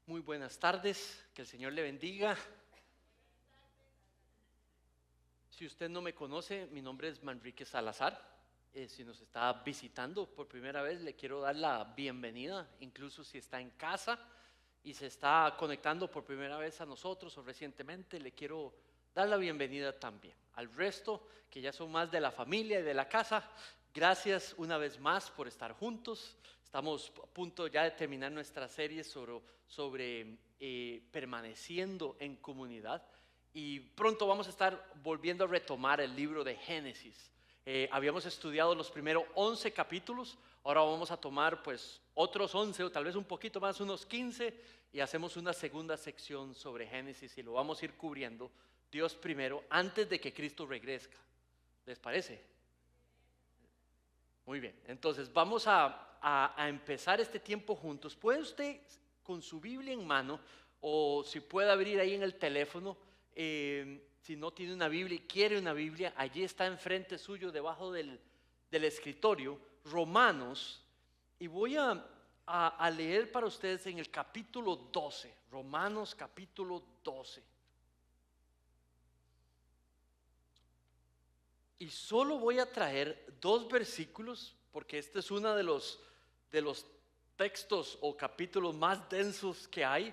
Muy buenas tardes, que el Señor le bendiga. Si usted no me conoce, mi nombre es Manrique Salazar. Si nos está visitando por primera vez, le quiero dar la bienvenida, incluso si está en casa y se está conectando por primera vez a nosotros o recientemente, le quiero dar la bienvenida también. Al resto, que ya son más de la familia y de la casa, gracias una vez más por estar juntos. Estamos a punto ya de terminar nuestra serie sobre permaneciendo en comunidad. Y pronto vamos a estar volviendo a retomar el libro de Génesis. Habíamos estudiado los primeros 11 capítulos, ahora vamos a tomar pues otros 11 o tal vez un poquito más, unos 15, y hacemos una segunda sección sobre Génesis y lo vamos a ir cubriendo Dios primero antes de que Cristo regrese. ¿Les parece? Muy bien, entonces vamos a empezar este tiempo juntos. ¿Puede usted con su Biblia en mano o si puede abrir ahí en el teléfono? Si no tiene una Biblia y quiere una Biblia, allí está enfrente suyo, debajo del escritorio, Romanos, y voy a leer para ustedes en el capítulo 12, Romanos capítulo 12. Y solo voy a traer dos versículos, porque este es uno de los textos o capítulos más densos que hay,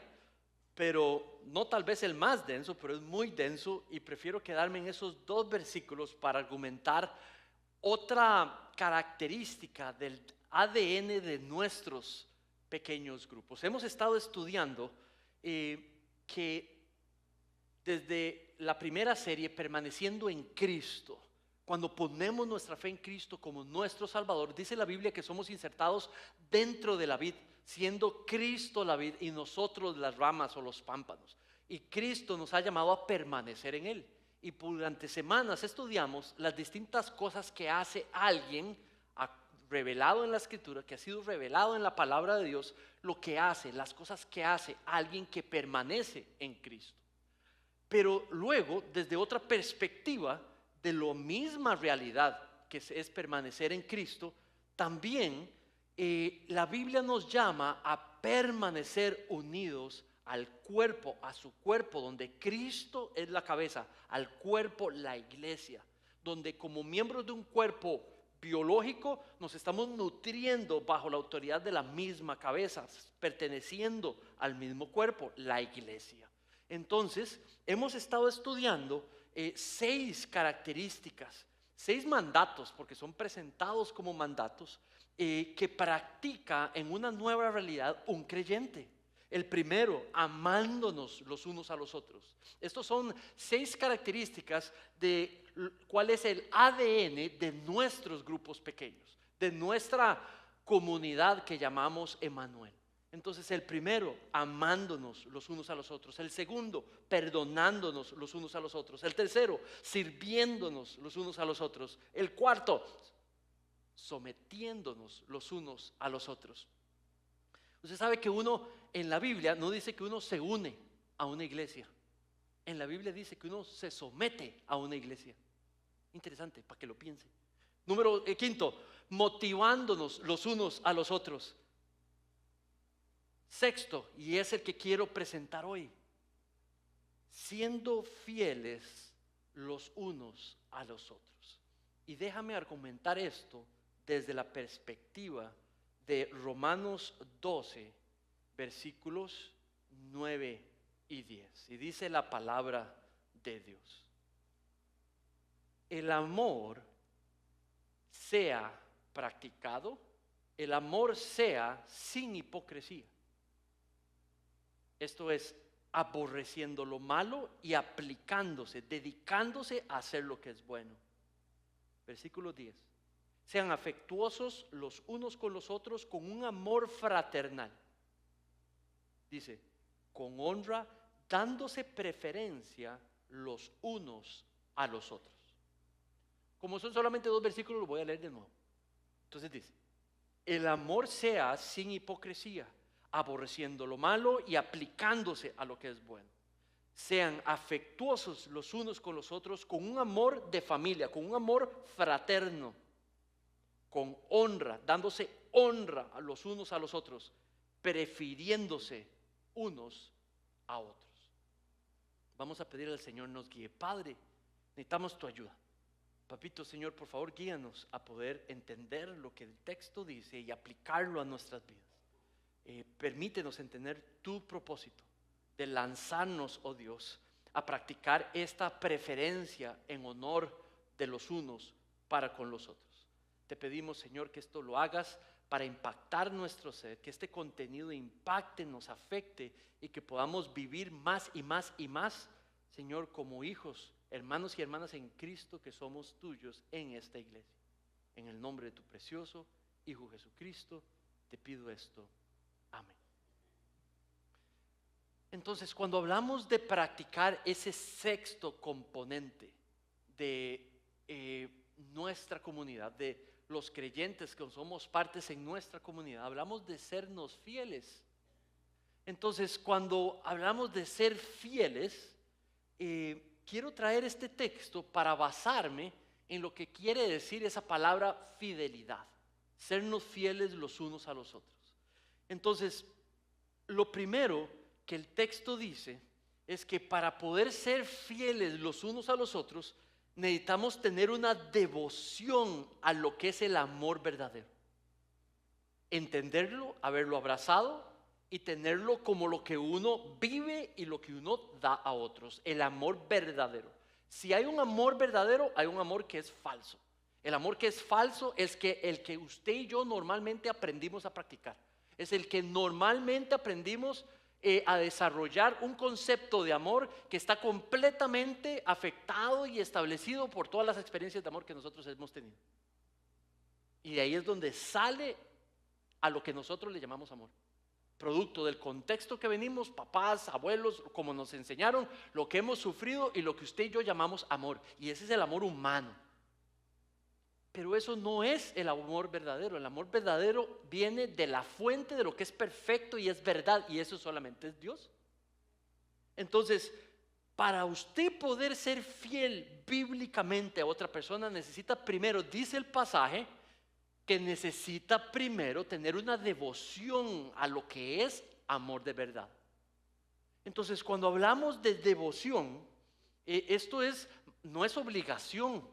pero no tal vez el más denso, pero es muy denso y prefiero quedarme en esos dos versículos para argumentar otra característica del ADN de nuestros pequeños grupos. Hemos estado estudiando que desde la primera serie, permaneciendo en Cristo, cuando ponemos nuestra fe en Cristo como nuestro Salvador, dice la Biblia que somos insertados dentro de la vid, siendo Cristo la vid y nosotros las ramas o los pámpanos. Y Cristo nos ha llamado a permanecer en Él. Y durante semanas estudiamos las distintas cosas que hace alguien revelado en la Escritura, que ha sido revelado en la palabra de Dios, lo que hace, las cosas que hace alguien que permanece en Cristo. Pero luego, desde otra perspectiva de la misma realidad que es permanecer en Cristo, también la Biblia nos llama a permanecer unidos al cuerpo, a su cuerpo, donde Cristo es la cabeza, al cuerpo, la iglesia, donde como miembros de un cuerpo biológico nos estamos nutriendo bajo la autoridad de la misma cabeza, perteneciendo al mismo cuerpo, la iglesia. Entonces, hemos estado estudiando 6 características, 6 mandatos, porque son presentados como mandatos, que practica en una nueva realidad un creyente. El primero, amándonos los unos a los otros. Estos son 6 características de cuál es el ADN de nuestros grupos pequeños, de nuestra comunidad que llamamos Emanuel. Entonces el primero, amándonos los unos a los otros. El segundo, perdonándonos los unos a los otros. El tercero, sirviéndonos los unos a los otros. El cuarto, sometiéndonos los unos a los otros. Usted sabe que uno en la Biblia no dice que uno se une a una iglesia. En la Biblia dice que uno se somete a una iglesia. Interesante, para que lo piense. Quinto, motivándonos los unos a los otros. Sexto, y es el que quiero presentar hoy, siendo fieles los unos a los otros. Y déjame argumentar esto desde la perspectiva de Romanos 12, versículos 9 y 10. Y dice la palabra de Dios: el amor sea practicado, el amor sea sin hipocresía. Esto es, aborreciendo lo malo y aplicándose, dedicándose a hacer lo que es bueno. Versículo 10. Sean afectuosos los unos con los otros con un amor fraternal. Dice, con honra, dándose preferencia los unos a los otros. Como son solamente 2 versículos, lo voy a leer de nuevo. Entonces dice, el amor sea sin hipocresía, aborreciendo lo malo y aplicándose a lo que es bueno. Sean afectuosos los unos con los otros con un amor de familia, con un amor fraterno, con honra, dándose honra a los unos a los otros, prefiriéndose unos a otros. Vamos a pedir al Señor nos guíe. Padre, necesitamos tu ayuda. Papito, Señor, por favor, guíanos a poder entender lo que el texto dice y aplicarlo a nuestras vidas. Permítenos entender tu propósito de lanzarnos, oh Dios, a practicar esta preferencia en honor de los unos para con los otros. Te pedimos, Señor, que esto lo hagas para impactar nuestro ser, que este contenido impacte, nos afecte y que podamos vivir más y más y más, Señor, como hijos, hermanos y hermanas en Cristo que somos tuyos en esta iglesia. En el nombre de tu precioso Hijo Jesucristo, te pido esto. Amén. Entonces, cuando hablamos de practicar ese sexto componente de nuestra comunidad, de los creyentes que somos partes en nuestra comunidad, hablamos de sernos fieles. Entonces, cuando hablamos de ser fieles, quiero traer este texto para basarme en lo que quiere decir esa palabra fidelidad, sernos fieles los unos a los otros. Entonces, lo primero que el texto dice es que para poder ser fieles los unos a los otros, necesitamos tener una devoción a lo que es el amor verdadero. Entenderlo, haberlo abrazado y tenerlo como lo que uno vive y lo que uno da a otros. El amor verdadero. Si hay un amor verdadero, hay un amor que es falso. El amor que es falso es el que usted y yo normalmente aprendimos a practicar. Es el que normalmente aprendimos a desarrollar un concepto de amor que está completamente afectado y establecido por todas las experiencias de amor que nosotros hemos tenido. Y de ahí es donde sale a lo que nosotros le llamamos amor. Producto del contexto que venimos, papás, abuelos, como nos enseñaron, lo que hemos sufrido y lo que usted y yo llamamos amor. Y ese es el amor humano. Pero eso no es el amor verdadero. El amor verdadero viene de la fuente de lo que es perfecto y es verdad, y eso solamente es Dios. Entonces, para usted poder ser fiel bíblicamente a otra persona, necesita primero, dice el pasaje, que necesita primero tener una devoción a lo que es amor de verdad. Entonces, cuando hablamos de devoción, esto no es obligación.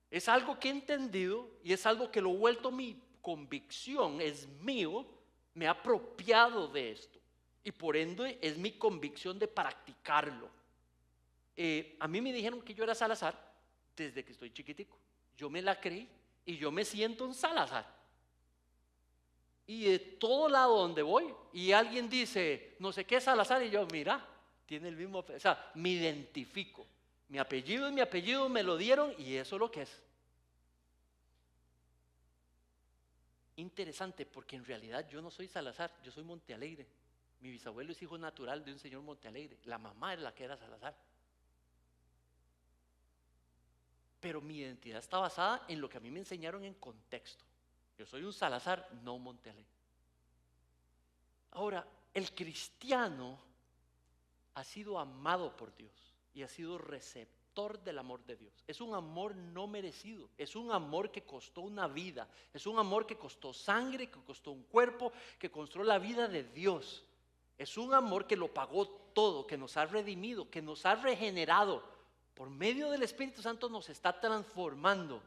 Es algo que he entendido y es algo que lo he vuelto mi convicción, es mío, me he apropiado de esto y por ende es mi convicción de practicarlo. A mí me dijeron que yo era Salazar desde que estoy chiquitico. Yo me la creí y yo me siento un Salazar. Y de todo lado donde voy y alguien dice no sé qué es Salazar y yo, mira, tiene el mismo, o sea, me identifico. Mi apellido es mi apellido, me lo dieron y eso es lo que es. Interesante, porque en realidad yo no soy Salazar, yo soy Montealegre. Mi bisabuelo es hijo natural de un señor Montealegre. La mamá es la que era Salazar. Pero mi identidad está basada en lo que a mí me enseñaron en contexto. Yo soy un Salazar, no un Montealegre. Ahora, el cristiano ha sido amado por Dios y ha sido receptor del amor de Dios. Es un amor no merecido, es un amor que costó una vida, es un amor que costó sangre, que costó un cuerpo, que costó la vida de Dios. Es un amor que lo pagó todo, que nos ha redimido, que nos ha regenerado. Por medio del Espíritu Santo nos está transformando.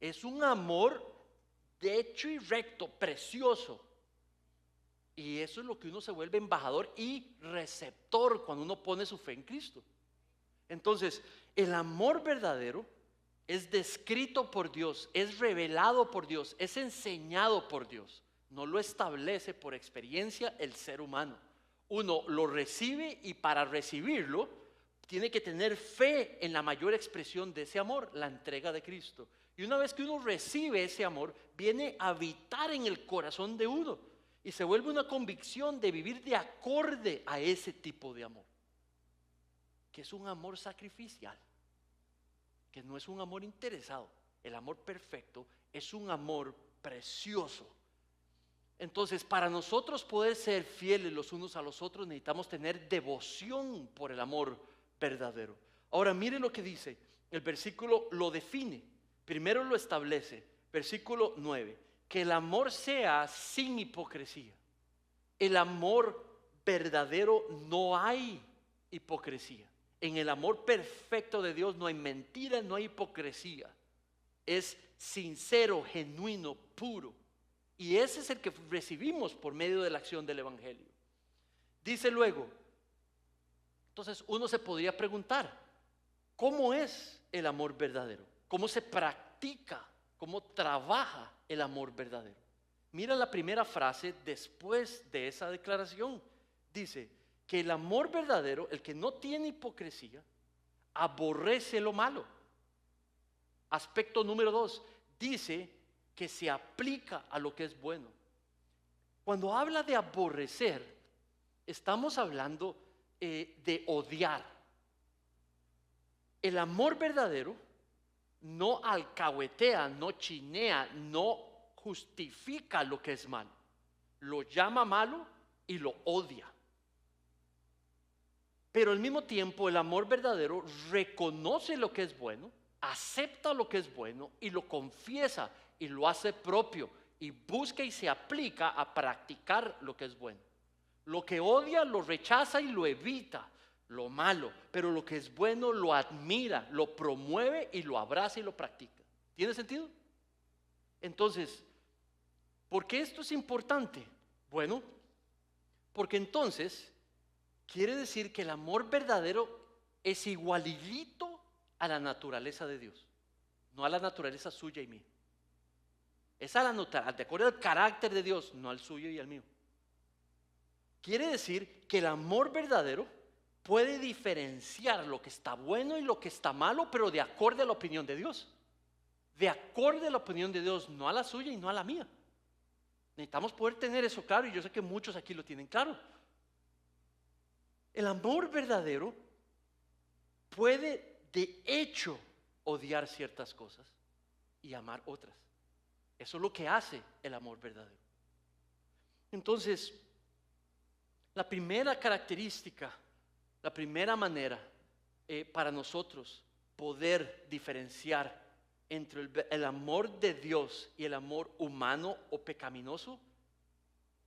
Es un amor de hecho y recto, precioso. Y eso es lo que uno se vuelve embajador y receptor cuando uno pone su fe en Cristo. Entonces, el amor verdadero es descrito por Dios, es revelado por Dios, es enseñado por Dios. No lo establece por experiencia el ser humano. Uno lo recibe y para recibirlo tiene que tener fe en la mayor expresión de ese amor, la entrega de Cristo. Y una vez que uno recibe ese amor, viene a habitar en el corazón de uno y se vuelve una convicción de vivir de acorde a ese tipo de amor, que es un amor sacrificial, que no es un amor interesado. El amor perfecto es un amor precioso. Entonces, para nosotros poder ser fieles los unos a los otros, necesitamos tener devoción por el amor verdadero. Ahora, mire lo que dice, el versículo lo define, primero lo establece, versículo 9, que el amor sea sin hipocresía. El amor verdadero no hay hipocresía. En el amor perfecto de Dios no hay mentira, no hay hipocresía. Es sincero, genuino, puro. Y ese es el que recibimos por medio de la acción del Evangelio. Dice luego, entonces uno se podría preguntar, ¿cómo es el amor verdadero? ¿Cómo se practica? ¿Cómo trabaja el amor verdadero? Mira la primera frase después de esa declaración. Dice que el amor verdadero, el que no tiene hipocresía, aborrece lo malo. Aspecto número 2, dice que se aplica a lo que es bueno. Cuando habla de aborrecer, estamos hablando de odiar. El amor verdadero no alcahuetea, no chinea, no justifica lo que es malo. Lo llama malo y lo odia. Pero al mismo tiempo el amor verdadero reconoce lo que es bueno, acepta lo que es bueno y lo confiesa y lo hace propio y busca y se aplica a practicar lo que es bueno. Lo que odia lo rechaza y lo evita, lo malo, pero lo que es bueno lo admira, lo promueve y lo abraza y lo practica. ¿Tiene sentido? Entonces, ¿por qué esto es importante? Bueno, porque entonces quiere decir que el amor verdadero es igualito a la naturaleza de Dios, no a la naturaleza suya y mía. Es a la naturaleza, de acuerdo al carácter de Dios, no al suyo y al mío. Quiere decir que el amor verdadero puede diferenciar lo que está bueno y lo que está malo, pero de acuerdo a la opinión de Dios. De acuerdo a la opinión de Dios, no a la suya y no a la mía. Necesitamos poder tener eso claro y yo sé que muchos aquí lo tienen claro. El amor verdadero puede de hecho odiar ciertas cosas y amar otras. Eso es lo que hace el amor verdadero. Entonces, la primera característica, la primera manera para nosotros poder diferenciar entre el amor de Dios y el amor humano o pecaminoso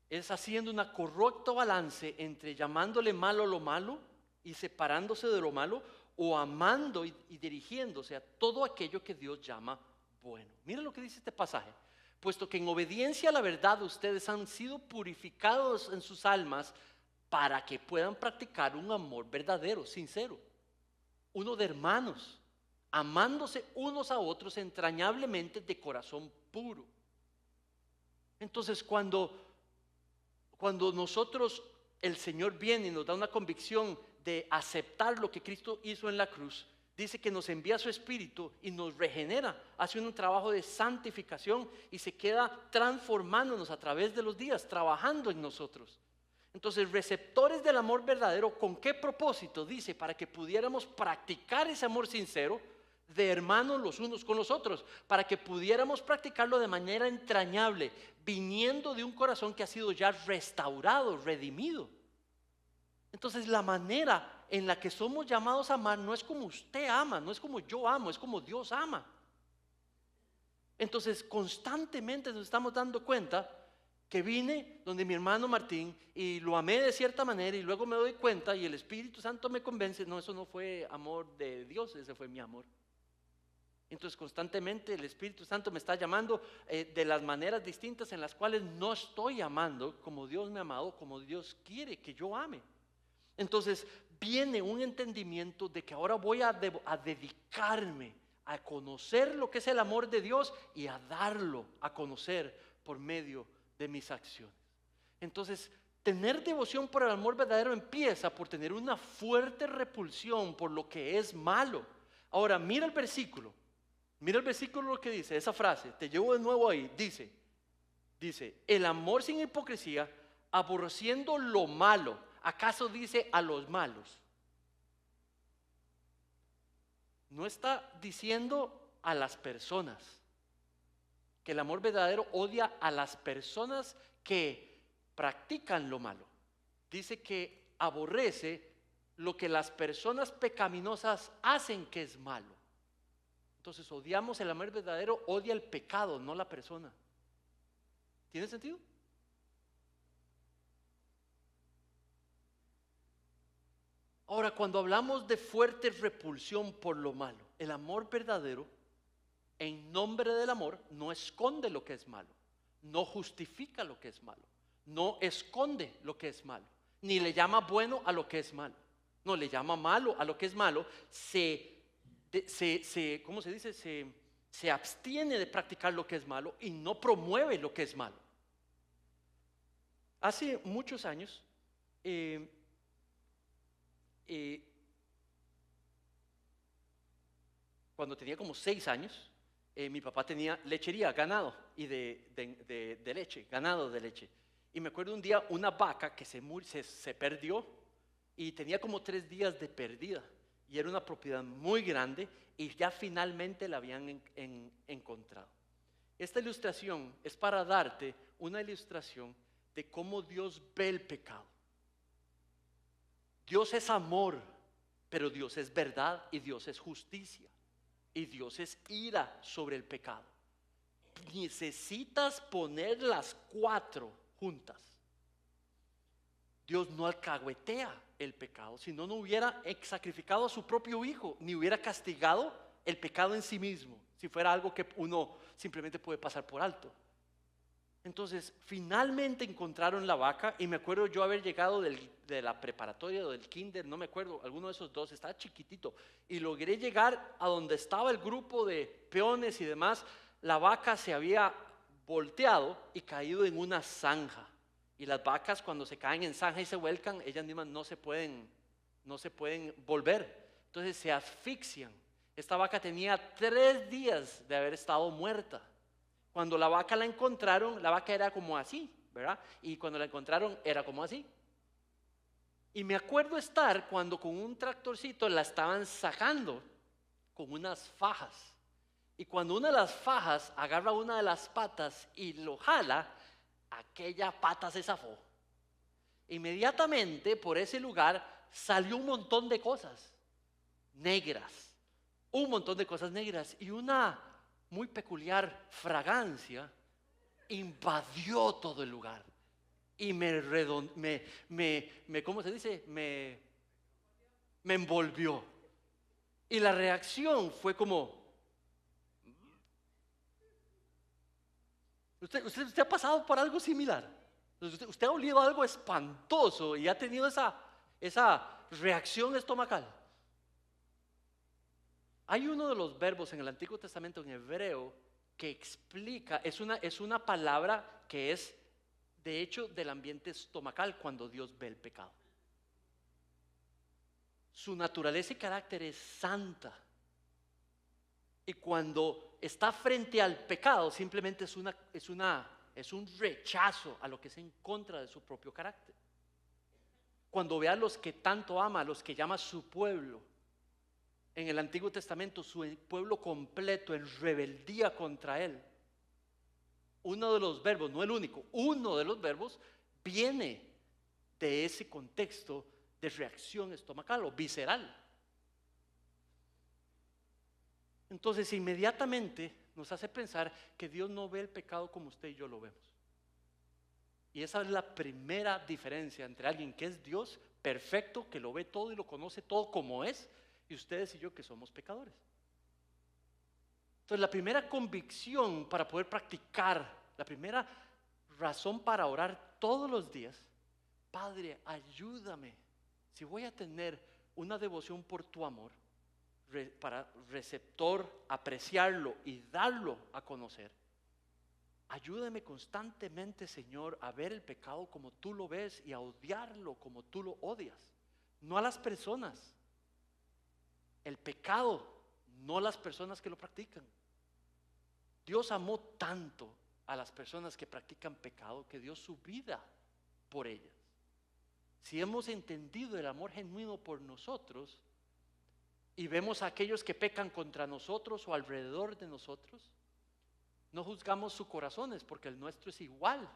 es haciendo un correcto balance entre llamándole malo lo malo y separándose de lo malo, o amando y dirigiéndose a todo aquello que Dios llama bueno. Miren lo que dice este pasaje. Puesto que en obediencia a la verdad ustedes han sido purificados en sus almas para que puedan practicar un amor verdadero, sincero, uno de hermanos, amándose unos a otros entrañablemente de corazón puro. Entonces cuando nosotros, el Señor viene y nos da una convicción de aceptar lo que Cristo hizo en la cruz, dice que nos envía su Espíritu y nos regenera, hace un trabajo de santificación y se queda transformándonos a través de los días, trabajando en nosotros. Entonces, receptores del amor verdadero, ¿con qué propósito? Dice, para que pudiéramos practicar ese amor sincero de hermanos los unos con los otros, para que pudiéramos practicarlo de manera entrañable, viniendo de un corazón que ha sido ya restaurado, redimido. Entonces, la manera en la que somos llamados a amar no es como usted ama, no es como yo amo, es como Dios ama. Entonces, constantemente nos estamos dando cuenta que vine donde mi hermano Martín y lo amé de cierta manera y luego me doy cuenta y el Espíritu Santo me convence, no, eso no fue amor de Dios, ese fue mi amor. Entonces constantemente el Espíritu Santo me está llamando de las maneras distintas en las cuales no estoy amando como Dios me ha amado, como Dios quiere que yo ame. Entonces viene un entendimiento de que ahora voy a dedicarme a conocer lo que es el amor de Dios y a darlo a conocer por medio de mis acciones. Entonces, tener devoción por el amor verdadero empieza por tener una fuerte repulsión por lo que es malo. Ahora, mira el versículo lo que dice, esa frase, te llevo de nuevo ahí, dice, el amor sin hipocresía, aborreciendo lo malo. ¿Acaso dice a los malos? No está diciendo a las personas, que el amor verdadero odia a las personas que practican lo malo. Dice que aborrece lo que las personas pecaminosas hacen que es malo. Entonces odiamos el amor verdadero, odia el pecado, no la persona. ¿Tiene sentido? Ahora, cuando hablamos de fuerte repulsión por lo malo, el amor verdadero, en nombre del amor, no esconde lo que es malo, no justifica lo que es malo, no esconde lo que es malo, ni le llama bueno a lo que es malo, no le llama malo a lo que es malo, ¿cómo se dice? Se abstiene de practicar lo que es malo y no promueve lo que es malo. Hace muchos años, cuando tenía como 6 años, mi papá tenía lechería, ganado y de leche, ganado de leche. Y me acuerdo un día una vaca que se perdió y tenía como 3 días de perdida. Y era una propiedad muy grande y ya finalmente la habían encontrado. Esta ilustración es para darte una ilustración de cómo Dios ve el pecado. Dios es amor, pero Dios es verdad y Dios es justicia. Y Dios es ira sobre el pecado. Necesitas poner las 4 juntas. Dios no alcahuetea el pecado, si no, no hubiera sacrificado a su propio hijo, ni hubiera castigado el pecado en sí mismo, si fuera algo que uno simplemente puede pasar por alto. Entonces, finalmente encontraron la vaca y me acuerdo yo haber llegado de la preparatoria o del kinder, no me acuerdo, alguno de esos dos, estaba chiquitito y logré llegar a donde estaba el grupo de peones y demás. La vaca se había volteado y caído en una zanja. Y las vacas cuando se caen en zanja y se vuelcan, ellas mismas no se pueden volver. Entonces se asfixian. Esta vaca tenía 3 días de haber estado muerta. Cuando la vaca la encontraron, la vaca era como así, ¿verdad? Y cuando la encontraron era como así. Y me acuerdo estar cuando con un tractorcito la estaban sacando con unas fajas. Y cuando una de las fajas agarra una de las patas y lo jala, aquella pata se zafó. Inmediatamente por ese lugar salió un montón de cosas negras, un montón de cosas negras y una muy peculiar fragancia invadió todo el lugar y ¿cómo se dice? Me envolvió. Y la reacción fue como, ¿usted ha pasado por algo similar? ¿Usted ha olido algo espantoso y ha tenido esa reacción estomacal? Hay uno de los verbos en el Antiguo Testamento en hebreo que explica, es una palabra que es de hecho del ambiente estomacal cuando Dios ve el pecado. Su naturaleza y carácter es santa. Y cuando está frente al pecado, simplemente es un rechazo a lo que es en contra de su propio carácter. Cuando ve a los que tanto ama, a los que llama su pueblo, en el Antiguo Testamento, su pueblo completo en rebeldía contra él, uno de los verbos, no el único, uno de los verbos viene de ese contexto de reacción estomacal o visceral. Entonces inmediatamente nos hace pensar que Dios no ve el pecado como usted y yo lo vemos. Y esa es la primera diferencia entre alguien que es Dios perfecto, que lo ve todo y lo conoce todo como es, y ustedes y yo que somos pecadores. Entonces la primera convicción para poder practicar, la primera razón para orar todos los días, Padre, ayúdame, si voy a tener una devoción por tu amor, para receptor, apreciarlo y darlo a conocer, ayúdame constantemente, Señor, a ver el pecado como tú lo ves y a odiarlo como tú lo odias, no a las personas. El pecado, no las personas que lo practican. Dios amó tanto a las personas que practican pecado que dio su vida por ellas. Si hemos entendido el amor genuino por nosotros y vemos a aquellos que pecan contra nosotros o alrededor de nosotros, no juzgamos sus corazones porque el nuestro es igual,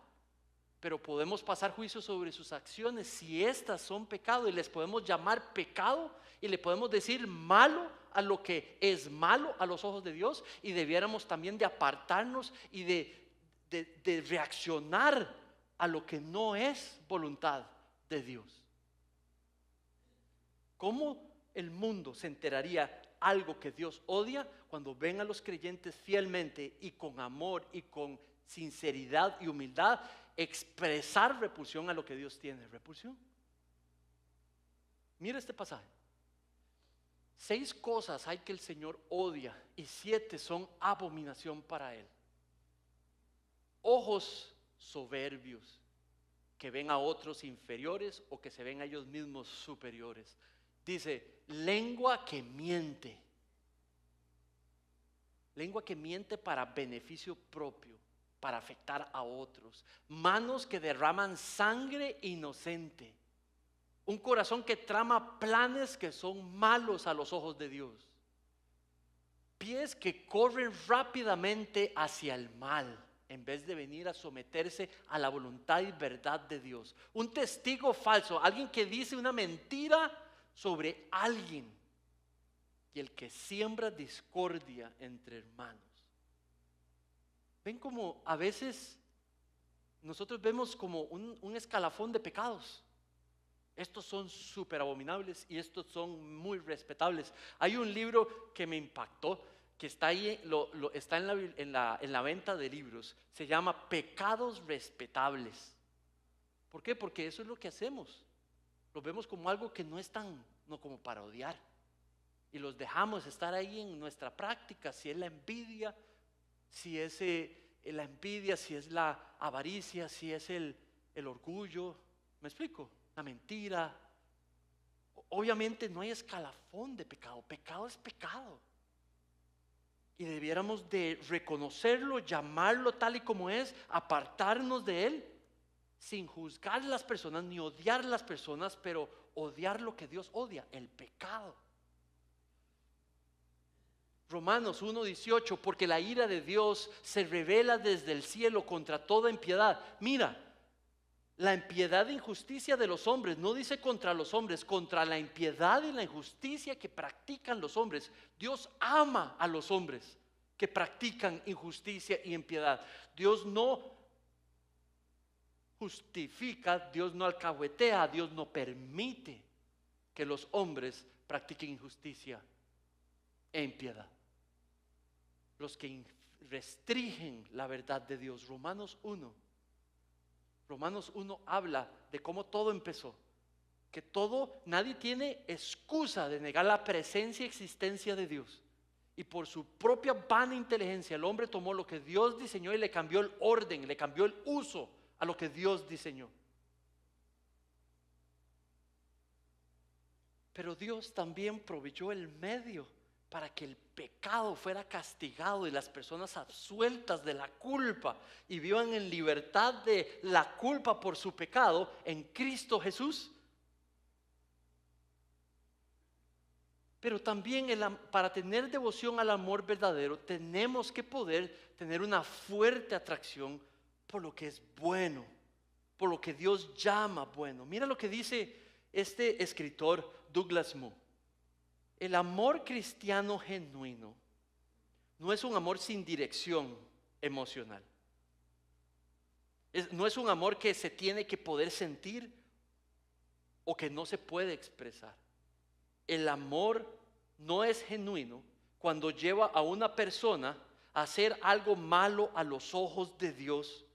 pero podemos pasar juicio sobre sus acciones si estas son pecado y les podemos llamar pecado y le podemos decir malo a lo que es malo a los ojos de Dios, y debiéramos también de apartarnos y de reaccionar a lo que no es voluntad de Dios. ¿Cómo el mundo se enteraría algo que Dios odia cuando ven a los creyentes fielmente y con amor y con sinceridad y humildad expresar repulsión a lo que Dios tiene? Repulsión. Mira este pasaje. 6 cosas hay que el Señor odia y 7 son abominación para Él. Ojos soberbios que ven a otros inferiores o que se ven a ellos mismos superiores. Dice, lengua que miente. Lengua que miente para beneficio propio, para afectar a otros. Manos que derraman sangre inocente. Un corazón que trama planes que son malos a los ojos de Dios. Pies que corren rápidamente hacia el mal en vez de venir a someterse a la voluntad y verdad de Dios. Un testigo falso, alguien que dice una mentira sobre alguien. Y el que siembra discordia entre hermanos. Ven como a veces nosotros vemos como un escalafón de pecados. Estos son súper abominables y estos son muy respetables. Hay un libro que me impactó, que está ahí, está en la venta de libros. Se llama Pecados Respetables. ¿Por qué? Porque eso es lo que hacemos. Lo vemos como algo que no es no como para odiar. Y los dejamos estar ahí en nuestra práctica. Si es la envidia, si es la envidia, si es la avaricia, si es el orgullo. ¿Me explico? La mentira. Obviamente no hay escalafón de pecado. Pecado es pecado. Y debiéramos de reconocerlo, llamarlo tal y como es, apartarnos de él, sin juzgar a las personas ni odiar a las personas, pero odiar lo que Dios odia, el pecado. Romanos 1:18, porque la ira de Dios se revela desde el cielo contra toda impiedad. Mira, la impiedad e injusticia de los hombres, no dice contra los hombres, contra la impiedad y la injusticia que practican los hombres. Dios ama a los hombres que practican injusticia y impiedad. Dios no justifica, Dios no alcahuetea, Dios no permite que los hombres practiquen injusticia e impiedad. Los que restringen la verdad de Dios. Romanos 1 habla de cómo todo empezó. Que nadie tiene excusa de negar la presencia y existencia de Dios. Y por su propia vana inteligencia el hombre tomó lo que Dios diseñó y le cambió el orden, le cambió el uso a lo que Dios diseñó. Pero Dios también proveyó el medio para que el pecado fuera castigado y las personas absueltas de la culpa y vivan en libertad de la culpa por su pecado en Cristo Jesús. Pero también para tener devoción al amor verdadero tenemos que poder tener una fuerte atracción por lo que es bueno, por lo que Dios llama bueno. Mira lo que dice este escritor Douglas Moo. El amor cristiano genuino no es un amor sin dirección emocional. No es un amor que se tiene que poder sentir o que no se puede expresar. El amor no es genuino cuando lleva a una persona a hacer algo malo a los ojos de Dios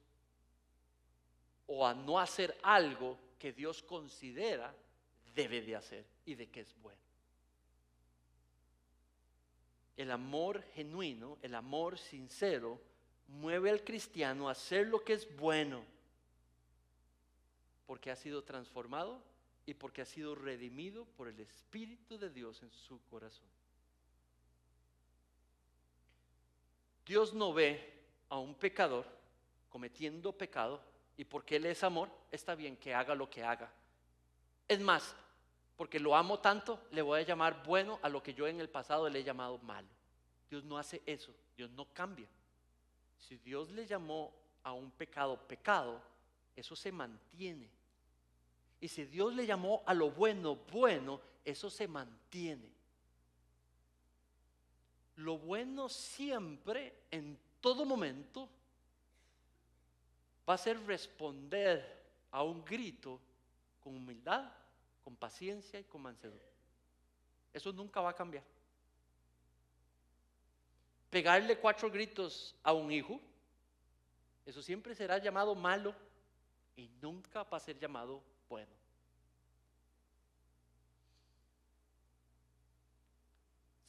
o a no hacer algo que Dios considera debe de hacer y de que es bueno. El amor genuino, el amor sincero, mueve al cristiano a hacer lo que es bueno, porque ha sido transformado y porque ha sido redimido por el Espíritu de Dios en su corazón. Dios no ve a un pecador cometiendo pecado y porque Él es amor, está bien que haga lo que haga. Es más, porque lo amo tanto, le voy a llamar bueno a lo que yo en el pasado le he llamado malo. Dios no hace eso, Dios no cambia. Si Dios le llamó a un pecado pecado, eso se mantiene. Y si Dios le llamó a lo bueno bueno, eso se mantiene. Lo bueno siempre, en todo momento, va a ser responder a un grito con humildad, con paciencia y con mansedumbre. Eso nunca va a cambiar. Pegarle 4 gritos a un hijo, eso siempre será llamado malo y nunca va a ser llamado bueno.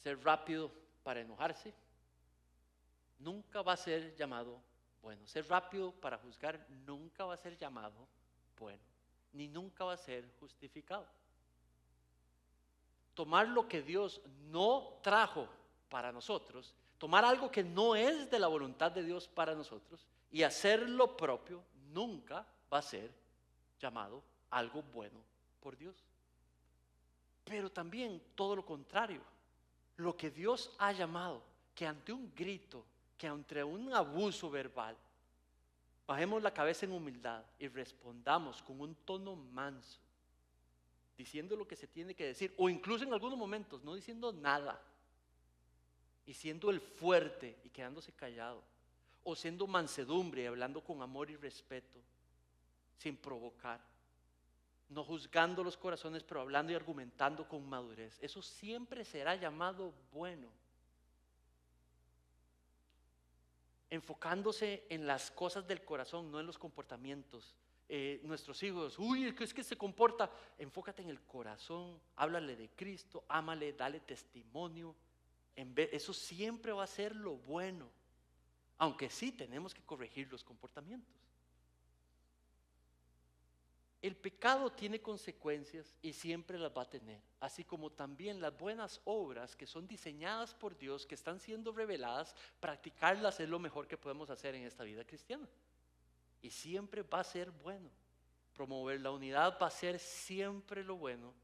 Ser rápido para enojarse nunca va a ser llamado bueno. Ser rápido para juzgar nunca va a ser llamado bueno, ni nunca va a ser justificado. Tomar lo que Dios no trajo para nosotros, tomar algo que no es de la voluntad de Dios para nosotros y hacer lo propio, nunca va a ser llamado algo bueno por Dios. Pero también todo lo contrario, lo que Dios ha llamado, que ante un grito, que ante un abuso verbal, bajemos la cabeza en humildad y respondamos con un tono manso, diciendo lo que se tiene que decir, o incluso en algunos momentos no diciendo nada, y siendo el fuerte y quedándose callado, o siendo mansedumbre y hablando con amor y respeto, sin provocar, no juzgando los corazones, pero hablando y argumentando con madurez. Eso siempre será llamado bueno. Enfocándose en las cosas del corazón, no en los comportamientos. Nuestros hijos, uy, es que se comporta. Enfócate en el corazón, háblale de Cristo, ámale, dale testimonio. Eso siempre va a ser lo bueno, aunque sí tenemos que corregir los comportamientos. El pecado tiene consecuencias y siempre las va a tener, así como también las buenas obras que son diseñadas por Dios, que están siendo reveladas, practicarlas es lo mejor que podemos hacer en esta vida cristiana. Y siempre va a ser bueno. Promover la unidad va a ser siempre lo bueno.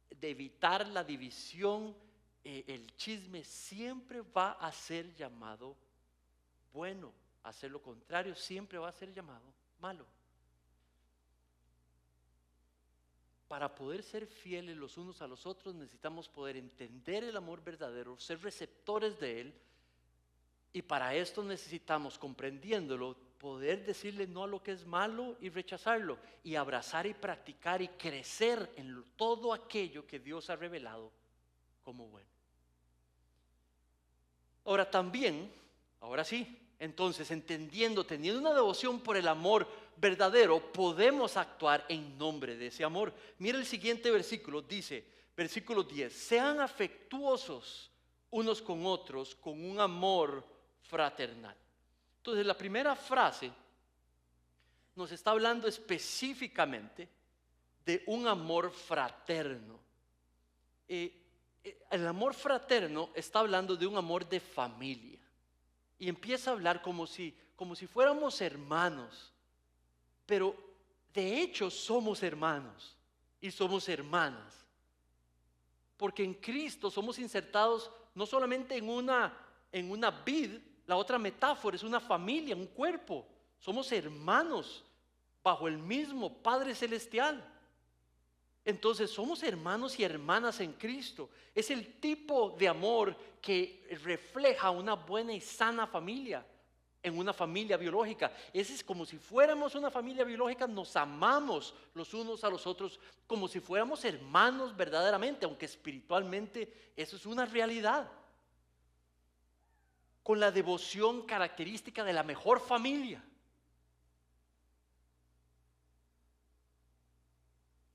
De evitar la división, el chisme, siempre va a ser llamado bueno. Hacer lo contrario siempre va a ser llamado malo. Para poder ser fieles los unos a los otros necesitamos poder entender el amor verdadero, ser receptores de él, y para esto necesitamos, comprendiéndolo, poder decirle no a lo que es malo y rechazarlo, y abrazar y practicar y crecer en todo aquello que Dios ha revelado como bueno. Ahora también, ahora sí, entonces entendiendo, teniendo una devoción por el amor verdadero, podemos actuar en nombre de ese amor. Mira el siguiente versículo, dice, versículo 10, sean afectuosos unos con otros con un amor fraternal. Entonces la primera frase nos está hablando específicamente de un amor fraterno. El amor fraterno está hablando de un amor de familia. Y empieza a hablar como si fuéramos hermanos. Pero de hecho somos hermanos y somos hermanas. Porque en Cristo somos insertados no solamente en una vid, la otra metáfora es una familia, un cuerpo. Somos hermanos bajo el mismo Padre Celestial. Entonces somos hermanos y hermanas en Cristo. Es el tipo de amor que refleja una buena y sana familia, en una familia biológica. Ese es como si fuéramos una familia biológica, nos amamos los unos a los otros como si fuéramos hermanos verdaderamente, aunque espiritualmente eso es una realidad. Con la devoción característica de la mejor familia.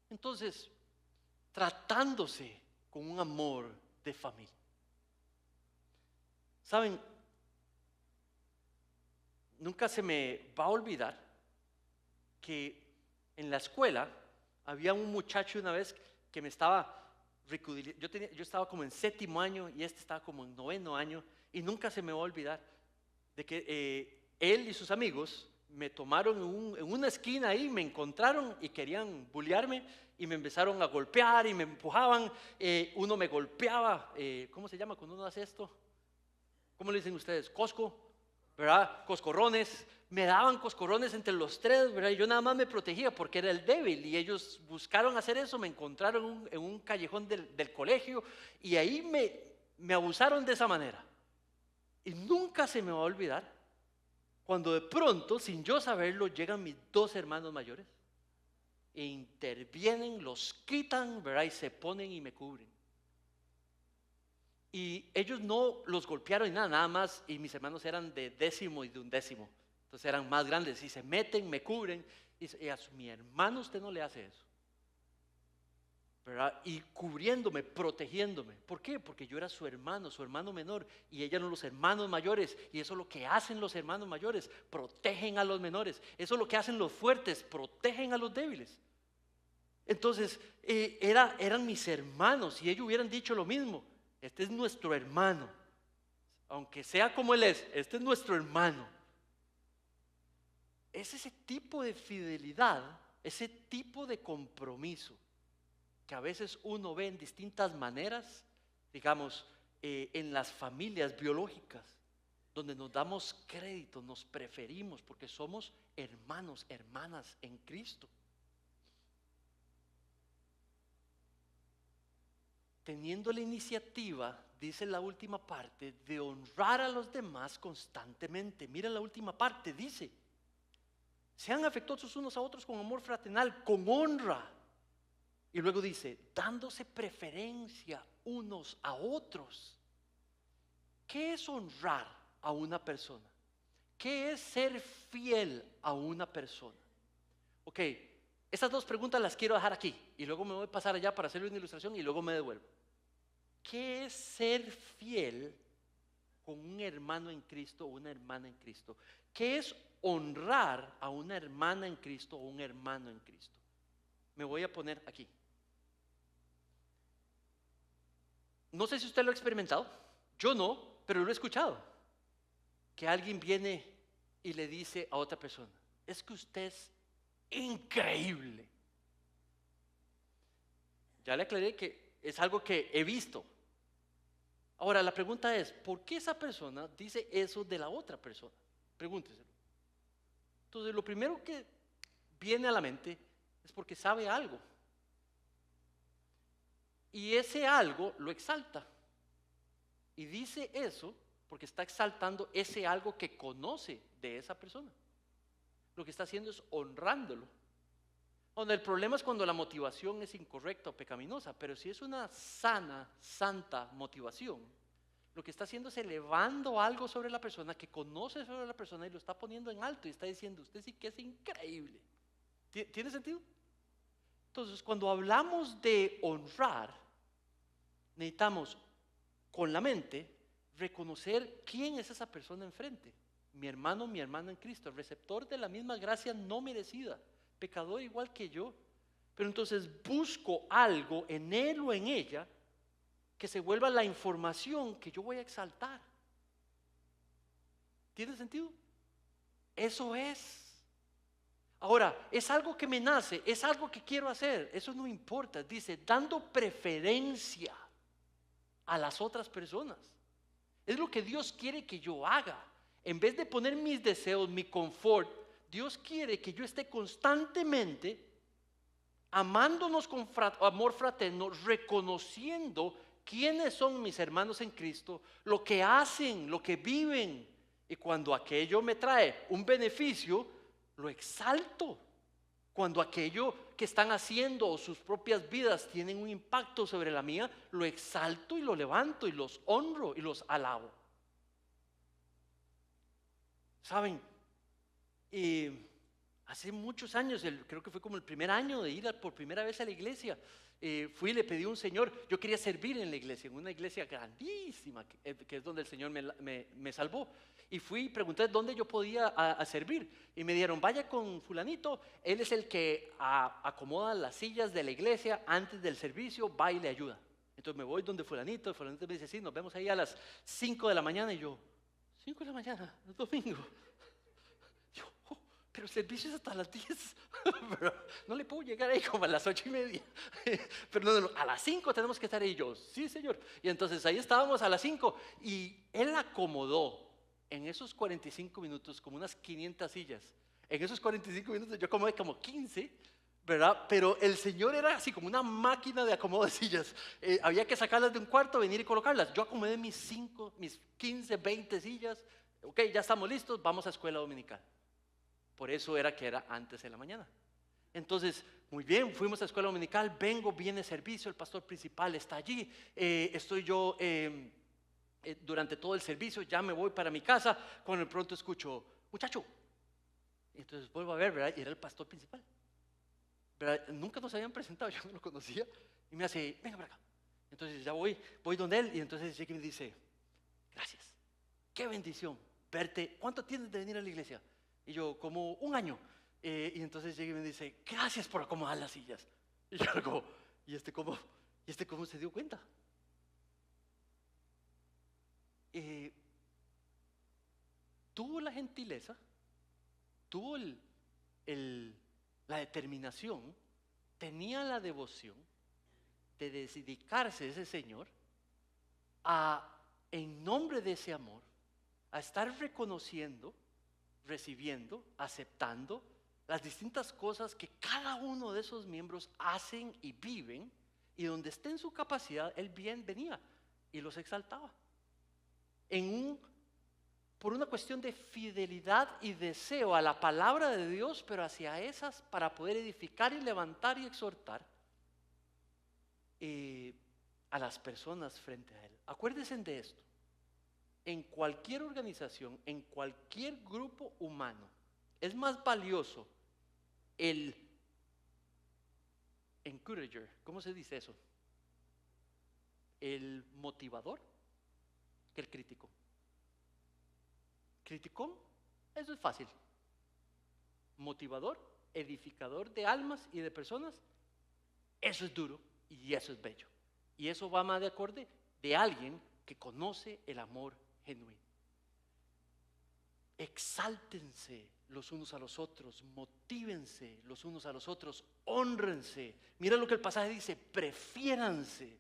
Entonces, tratándose con un amor de familia. ¿Saben? Nunca se me va a olvidar que en la escuela había un muchacho una vez que me estaba yo estaba como en 7º año y este estaba como en 9º año, y nunca se me va a olvidar de que él y sus amigos me tomaron en una esquina ahí, me encontraron y querían bullearme y me empezaron a golpear y me empujaban. Uno me golpeaba, ¿cómo se llama cuando uno hace esto? ¿Cómo le dicen ustedes? Cosco, ¿verdad? Coscorrones. Me daban coscorrones entre los tres, ¿verdad? Y yo nada más me protegía porque era el débil, y ellos buscaron hacer eso. Me encontraron en un callejón del colegio y ahí me abusaron de esa manera. Y nunca se me va a olvidar cuando de pronto, sin yo saberlo, llegan mis 2 hermanos mayores e intervienen, los quitan, ¿verdad? Y se ponen y me cubren. Y ellos no los golpearon y nada más, y mis hermanos eran de décimo y de undécimo, entonces eran más grandes, y se meten, me cubren, y a mi hermano usted no le hace eso, ¿verdad? Y cubriéndome, protegiéndome. ¿Por qué? Porque yo era su hermano menor, y ella eran los hermanos mayores, y eso es lo que hacen los hermanos mayores, protegen a los menores. Eso es lo que hacen los fuertes, protegen a los débiles. Entonces, eran mis hermanos, y ellos hubieran dicho lo mismo: este es nuestro hermano, aunque sea como él es, este es nuestro hermano. Es ese tipo de fidelidad, ese tipo de compromiso que a veces uno ve en distintas maneras, digamos, en las familias biológicas, donde nos damos crédito, nos preferimos porque somos hermanos, hermanas en Cristo. Teniendo la iniciativa, dice la última parte, de honrar a los demás constantemente. Mira la última parte, dice: sean afectuosos unos a otros con amor fraternal, con honra. Y luego dice: dándose preferencia unos a otros. ¿Qué es honrar a una persona? ¿Qué es ser fiel a una persona? Ok, esas dos preguntas las quiero dejar aquí, y luego me voy a pasar allá para hacerle una ilustración y luego me devuelvo. ¿Qué es ser fiel con un hermano en Cristo o una hermana en Cristo? ¿Qué es honrar a una hermana en Cristo o un hermano en Cristo? Me voy a poner aquí. No sé si usted lo ha experimentado, yo no, pero lo he escuchado. Que alguien viene y le dice a otra persona: es que usted es increíble. Ya le aclaré que es algo que he visto. Ahora la pregunta es: ¿por qué esa persona dice eso de la otra persona? Pregúnteselo. Entonces lo primero que viene a la mente es porque sabe algo, y ese algo lo exalta, y dice eso porque está exaltando ese algo que conoce de esa persona. Lo que está haciendo es honrándolo. Donde el problema es cuando la motivación es incorrecta o pecaminosa, pero si es una sana, santa motivación, lo que está haciendo es elevando algo sobre la persona, que conoce sobre la persona, y lo está poniendo en alto y está diciendo: usted sí que es increíble. ¿Tiene sentido? Entonces, cuando hablamos de honrar, necesitamos con la mente reconocer quién es esa persona enfrente. Mi hermano, mi hermana en Cristo, el receptor de la misma gracia no merecida, pecador igual que yo. Pero entonces busco algo en él o en ella que se vuelva la información que yo voy a exaltar. ¿Tiene sentido? Eso es. Ahora, es algo que me nace, es algo que quiero hacer, eso no importa. Dice: dando preferencia a las otras personas. Es lo que Dios quiere que yo haga. En vez de poner mis deseos, mi confort, Dios quiere que yo esté constantemente amándonos con amor fraterno, reconociendo quiénes son mis hermanos en Cristo, lo que hacen, lo que viven. Y cuando aquello me trae un beneficio, lo exalto. Cuando aquello que están haciendo o sus propias vidas tienen un impacto sobre la mía, lo exalto y lo levanto y los honro y los alabo. ¿Saben? Hace muchos años, creo que fue como el primer año de ir por primera vez a la iglesia, fui y le pedí a un señor. Yo quería servir en la iglesia, en una iglesia grandísima, que es donde el Señor me salvó. Y fui y pregunté dónde yo podía a servir. Y me dijeron: vaya con fulanito, él es el que acomoda las sillas de la iglesia antes del servicio, va y le ayuda. Entonces me voy donde fulanito me dice: sí, nos vemos ahí a las 5 de la mañana. Y yo: 5 de la mañana, es domingo. Yo: oh, pero el servicio es hasta las 10. Pero no le puedo llegar ahí como a las 8:30. Pero no, a las 5 tenemos que estar ahí. Yo: sí, señor. Y entonces ahí estábamos a las 5, y él acomodó en esos 45 minutos como unas 500 sillas. En esos 45 minutos yo acomodé como 15, ¿verdad? Pero el Señor era así como una máquina de acomodo de sillas. Había que sacarlas de un cuarto, venir y colocarlas. Yo acomodé mis 15, 20 sillas. Ok, ya estamos listos, vamos a escuela dominical. Por eso era que era antes de la mañana. Entonces, muy bien, fuimos a escuela dominical, viene servicio, el pastor principal está allí, estoy yo durante todo el servicio, ya me voy para mi casa, cuando de pronto escucho, muchacho. Y entonces vuelvo a ver, ¿verdad? Y era el pastor principal, ¿verdad? Nunca nos habían presentado, yo no lo conocía. Y me hace, venga para acá. Entonces ya voy donde él, y entonces llega y me dice, gracias, qué bendición verte. ¿Cuánto tienes de venir a la iglesia? Y yo, como un año. Y entonces llega y me dice, gracias por acomodar las sillas. Y yo digo, ¿y este cómo se dio cuenta? Tuvo la gentileza, tuvo la determinación, tenía la devoción de dedicarse a ese Señor, en nombre de ese amor, a estar reconociendo, recibiendo, aceptando las distintas cosas que cada uno de esos miembros hacen y viven, y donde esté en su capacidad, él bien venía y los exaltaba. Por una cuestión de fidelidad y deseo a la palabra de Dios, pero hacia esas para poder edificar y levantar y exhortar a las personas frente a él. Acuérdense de esto: en cualquier organización, en cualquier grupo humano, es más valioso el encourager, ¿cómo se dice eso? El motivador, que el crítico. Criticón, eso es fácil. Motivador, edificador de almas y de personas, eso es duro y eso es bello. Y eso va más de acorde de alguien que conoce el amor genuino. Exáltense los unos a los otros, motívense los unos a los otros, hónrense. Mira lo que el pasaje dice: prefiéranse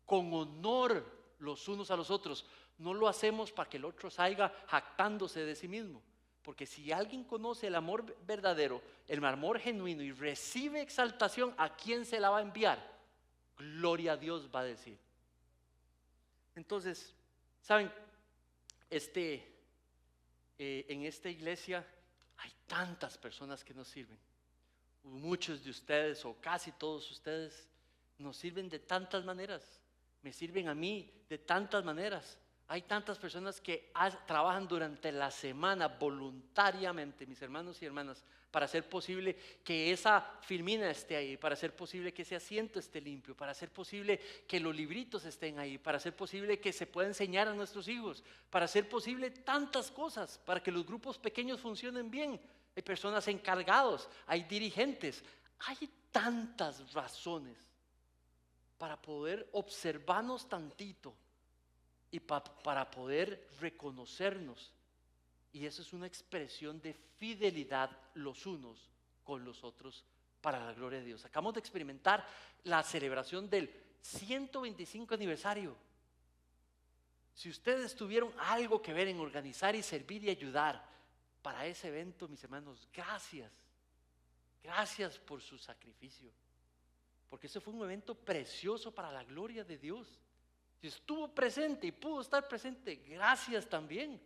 con honor los unos a los otros. No lo hacemos para que el otro salga jactándose de sí mismo, porque si alguien conoce el amor verdadero, el amor genuino, y recibe exaltación, ¿a quién se la va a enviar? Gloria a Dios va a decir. Entonces, ¿saben? En esta iglesia hay tantas personas que nos sirven. Muchos de ustedes, o casi todos ustedes, nos sirven de tantas maneras. Me sirven a mí de tantas maneras. Hay tantas personas que trabajan durante la semana voluntariamente, mis hermanos y hermanas, para hacer posible que esa filmina esté ahí, para hacer posible que ese asiento esté limpio, para hacer posible que los libritos estén ahí, para hacer posible que se pueda enseñar a nuestros hijos, para hacer posible tantas cosas, para que los grupos pequeños funcionen bien. Hay personas encargados, hay dirigentes, hay tantas razones para poder observarnos tantito y para poder reconocernos. Y eso es una expresión de fidelidad los unos con los otros para la gloria de Dios. Acabamos de experimentar la celebración del 125 aniversario. Si ustedes tuvieron algo que ver en organizar y servir y ayudar para ese evento, mis hermanos, gracias. Gracias por su sacrificio, porque ese fue un evento precioso para la gloria de Dios. Si estuvo presente y pudo estar presente, gracias también.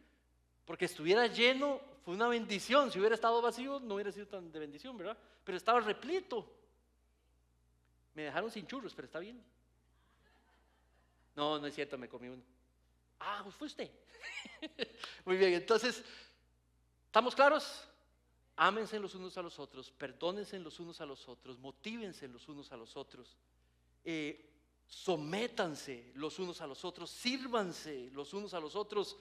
Porque estuviera lleno, fue una bendición. Si hubiera estado vacío, no hubiera sido tan de bendición, ¿verdad? Pero estaba repleto. Me dejaron sin churros, pero está bien. No, no es cierto, me comí uno. Ah, pues fue usted. Muy bien, entonces, ¿estamos claros? Ámense los unos a los otros, perdónense los unos a los otros, motívense los unos a los otros. Sométanse los unos a los otros, sírvanse los unos a los otros,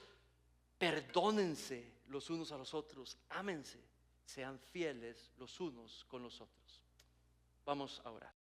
perdónense los unos a los otros, ámense, sean fieles los unos con los otros. Vamos a orar.